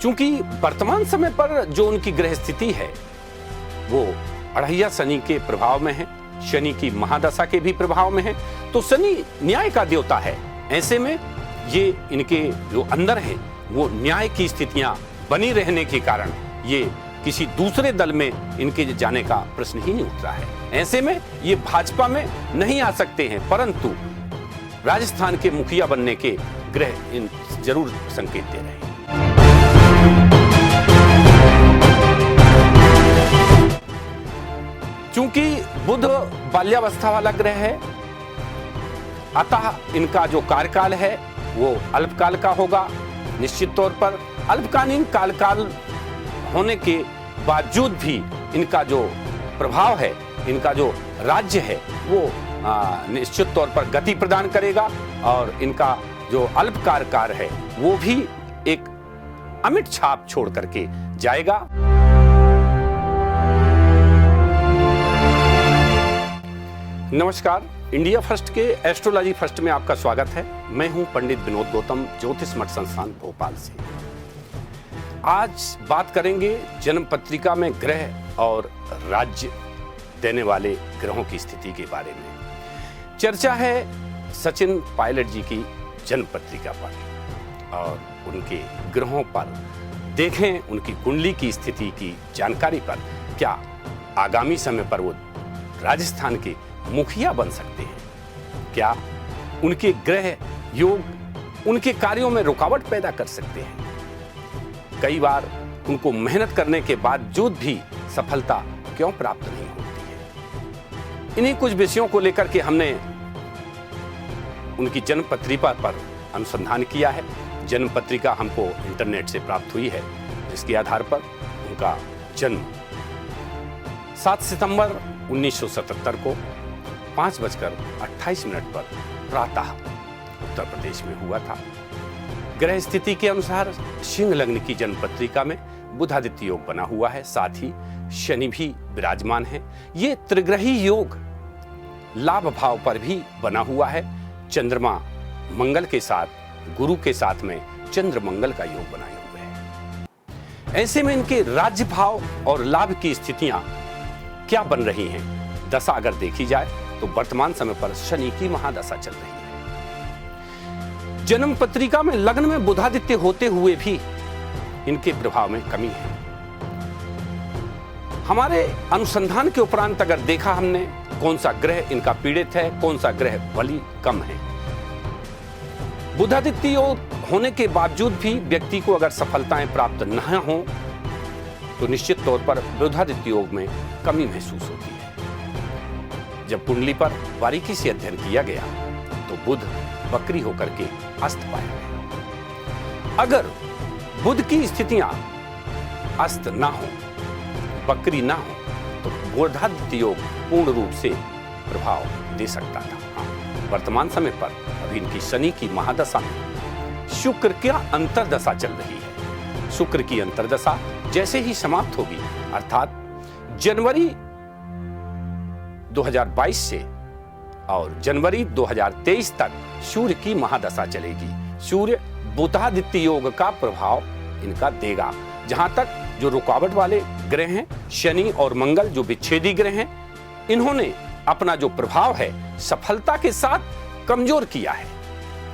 चूंकि वर्तमान समय पर जो उनकी ग्रह स्थिति है वो अढ़ैया शनि के प्रभाव में है, शनि की महादशा के भी प्रभाव में है, तो शनि न्याय का देवता है। ऐसे में ये इनके जो अंदर है वो न्याय की स्थितियां बनी रहने के कारण ये किसी दूसरे दल में इनके जाने का प्रश्न ही नहीं उठ रहा है। ऐसे में ये भाजपा में नहीं आ सकते हैं, परंतु राजस्थान के मुखिया बनने के ग्रह इन जरूर संकेत दे रहे हैं। चूंकि बुध बाल्यावस्था वाला ग्रह है, अतः इनका जो कार्यकाल है वो अल्पकाल का होगा। निश्चित तौर पर अल्पकालीन कार्यकाल होने के बावजूद भी इनका जो प्रभाव है, इनका जो राज्य है वो निश्चित तौर पर गति प्रदान करेगा और इनका जो अल्प कार्यकाल है वो भी एक अमिट छाप छोड़ करके जाएगा। नमस्कार, इंडिया फर्स्ट के एस्ट्रोलॉजी फर्स्ट में आपका स्वागत है। मैं हूं पंडित विनोद गौतम, ज्योतिष मठ संस्थान भोपाल से। आज बात करेंगे जन्म पत्रिका में ग्रह और राज्य देने वाले ग्रहों की स्थिति के बारे में। चर्चा है सचिन पायलट जी की जन्म पत्रिका पर और उनके ग्रहों पर। देखें उनकी कुंडली की स्थिति की जानकारी पर, क्या आगामी समय पर वो राजस्थान के मुखिया बन सकते हैं? क्या उनके ग्रह योग उनके कार्यों में रुकावट पैदा कर सकते हैं? कई बार उनको मेहनत करने के बावजूद भी सफलता क्यों प्राप्त नहीं होती है? इन्हीं कुछ विषयों को लेकर के हमने उनकी जन्म पत्रिका पर अनुसंधान किया है। जन्म पत्रिका हमको इंटरनेट से प्राप्त हुई है, जिसके आधार पर उनका जन्म 7 सितंबर 1977 को 5:28 पर प्रातः उत्तर प्रदेश में हुआ था। ग्रह स्थिति के अनुसार सिंह लग्न की जन्म पत्रिका में बुधादित्य योग बना हुआ है, साथ ही शनि भी विराजमान है। ये त्रिग्रही योग लाभ भाव पर भी बना हुआ है। चंद्रमा मंगल के साथ, गुरु के साथ में चंद्र मंगल का योग बनाए हुए हैं। ऐसे में इनके राज्य भाव और लाभ की स्थितियां क्या बन रही हैं? दशा अगर देखी जाए तो वर्तमान समय पर शनि की महादशा चल रही है। जन्म पत्रिका में लग्न में बुधादित्य होते हुए भी इनके प्रभाव में कमी है। हमारे अनुसंधान के उपरांत अगर देखा हमने कौन सा ग्रह इनका पीड़ित है, कौन सा ग्रह बली कम है। बुधादित्य योग होने के बावजूद भी व्यक्ति को अगर सफलताएं प्राप्त न हो तो निश्चित तौर पर बुधादित्य योग में कमी महसूस होती है। जब कुंडली पर बारीकी से अध्ययन किया गया तो बुध वक्री होकर के अस्त पाया गया। अगर बुध की स्थितियां अस्त ना हो, वक्री ना हो, तो बुधादित्य योग पूर्ण रूप से प्रभाव दे सकता था। वर्तमान समय पर अभी इनकी शनि की महादशा में शुक्र का अंतरदशा चल रही है। शुक्र की अंतरदशा जैसे ही समाप्त होगी, अर्थात जनवरी 2022 से और जनवरी 2023 तक सूर्य की महादशा चलेगी। सूर्य बुधादित्य योग का प्रभाव इनका देगा। जहां तक जो रुकावट वाले ग्रह हैं, शनि और मंगल जो विच्छेदी ग्रह हैं, इन्होंने अपना जो प्रभाव है सफलता के साथ कमजोर किया है,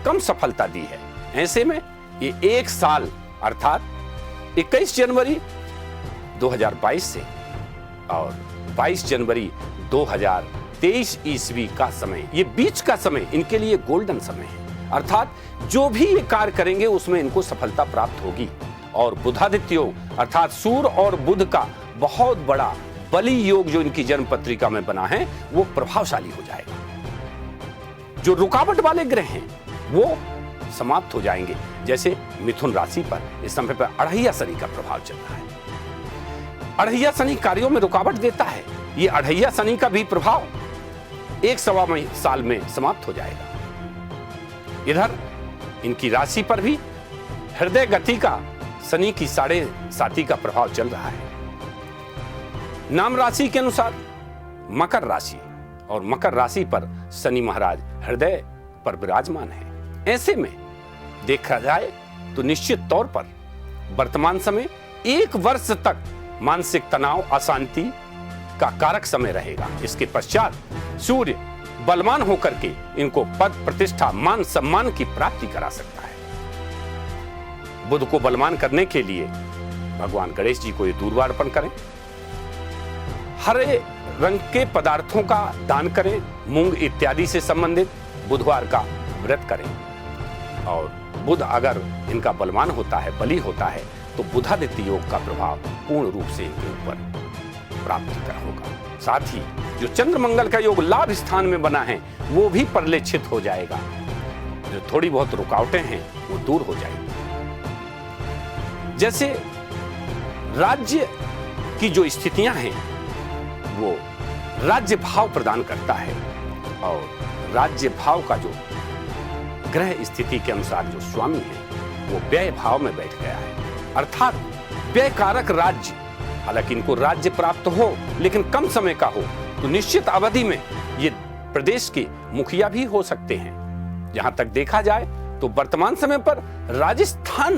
कम सफलता दी है। ऐसे में ये एक साल अर्थात 21 जनवरी 2022 से और 22 जनवरी 2023 ईस्वी का समय, ये बीच का समय इनके लिए गोल्डन समय है। अर्थात जो भी ये कार्य करेंगे उसमें इनको सफलता प्राप्त होगी और बुधादित्य योग अर्थात सूर्य और बुध का बहुत बड़ा बली योग जो इनकी जन्म पत्रिका में बना है वो प्रभावशाली हो जाएगा। जो रुकावट वाले ग्रह हैं वो समाप्त हो जाएंगे। जैसे मिथुन राशि पर इस समय पर अढ़ैया शनि का प्रभाव चल रहा है। अढ़ैया शनि कार्यों में रुकावट देता है। ये अढ़ैया शनि का भी प्रभाव 1-1.25 साल में समाप्त हो जाएगा। इधर इनकी राशि पर भी हृदय गति का शनि की 7.5 का प्रभाव चल रहा है। नाम राशि के अनुसार मकर राशि और मकर राशि पर शनि महाराज हृदय पर विराजमान है। ऐसे में देखा जाए तो निश्चित तौर पर वर्तमान समय 1 वर्ष तक मानसिक तनाव, अशांति का कारक समय रहेगा। इसके पश्चात सूर्य बलवान होकर के इनको पद, प्रतिष्ठा, मान, सम्मान की प्राप्ति करा सकता है। बुध को बलवान करने के लिए भगवान गणेश जी को ये दूर्वा अर्पण करें। हरे रंग के पदार्थों का दान करें। मूंग इत्यादि से संबंधित बुधवार का व्रत करें। और बुध अगर इनका बलवान होता है, बली होता है, तो बुधादित्य योग का प्रभाव पूर्ण रूप से इनके ऊपर प्राप्त कर होगा। साथ ही जो चंद्र मंगल का योग लाभ स्थान में बना है वो भी परिलक्षित हो जाएगा। जो थोड़ी बहुत रुकावटें हैं वो दूर हो जाएगी। जैसे राज्य की जो स्थितियां हैं वो राज्य भाव प्रदान करता है, और राज्य भाव का जो ग्रह स्थिति के अनुसार जो स्वामी है वो व्यय भाव में बैठ गया है, अर्थात व्यय कारक राज्य। हालांकि इनको राज्य प्राप्त हो लेकिन कम समय का हो, तो निश्चित अवधि में ये प्रदेश के मुखिया भी हो सकते हैं। जहां तक देखा जाए तो वर्तमान समय पर राजस्थान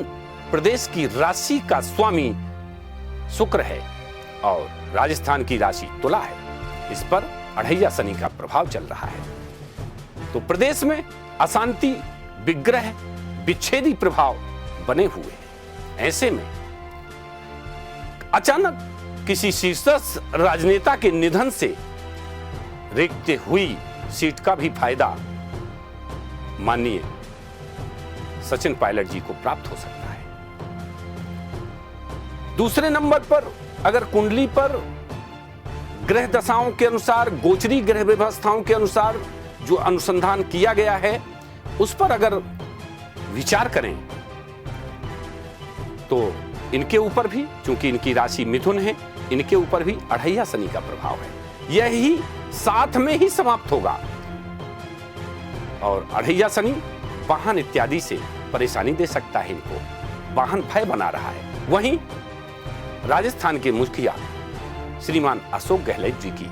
प्रदेश की राशि का स्वामी शुक्र है, और राजस्थान की राशि तुला है। इस पर अढ़ैया शनि का प्रभाव चल रहा है। तो प्रदेश में अशांति, विग्रह, विच्छेदी प्रभाव बने हुए हैं। ऐसे में अचानक किसी शीर्षस्थ राजनेता के निधन से रिक्त हुई सीट का भी फायदा माननीय सचिन पायलट जी को प्राप्त हो सकता है। दूसरे नंबर पर अगर कुंडली पर ग्रह दशाओं के अनुसार, गोचरी ग्रह व्यवस्थाओं के अनुसार जो अनुसंधान किया गया है उस पर अगर विचार करें तो इनके ऊपर भी, चूंकि इनकी राशि मिथुन है, इनके ऊपर भी अढ़ैया शनि का प्रभाव है। यही साथ में ही समाप्त होगा, और अढ़ैया शनि वाहन इत्यादि से परेशानी दे सकता है। इनको वाहन भय बना रहा है। वहीं राजस्थान के मुखिया श्रीमान अशोक गहलोत जी की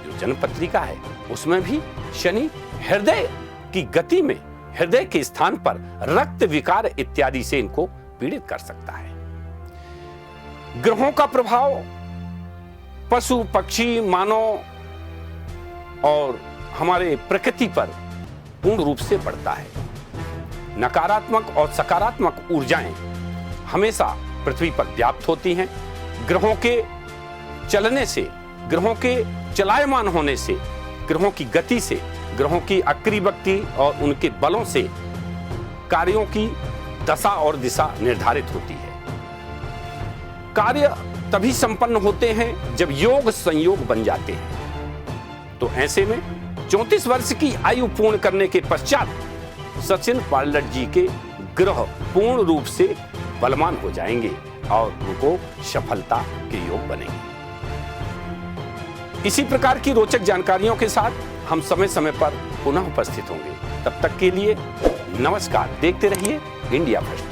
जो जन्मपत्रिका है उसमें भी शनि हृदय की गति में, हृदय के स्थान पर रक्त विकार इत्यादि से इनको पीड़ित कर सकता है। ग्रहों का प्रभाव पशु, पक्षी, मानव और हमारे प्रकृति पर पूर्ण रूप से बढ़ता है। नकारात्मक और सकारात्मक ऊर्जाएं हमेशा पृथ्वी पर व्याप्त होती हैं। ग्रहों के चलने से, ग्रहों के चलायमान होने से, ग्रहों की गति से, ग्रहों की अक्रिवक्ति और उनके बलों से कार्यों की दशा और दिशा निर्धारित होती है। कार्य तभी संपन्न होते हैं जब योग संयोग बन जाते हैं। तो ऐसे में 34 वर्ष की आयु पूर्ण करने के पश्चात सचिन पायलट जी के ग्रह पूर्ण रूप से बलवान हो जाएंगे और उनको सफलता के योग बनेंगे। इसी प्रकार की रोचक जानकारियों के साथ हम समय समय पर पुनः उपस्थित होंगे। तब तक के लिए नमस्कार। देखते रहिए इंडिया फर्स्ट।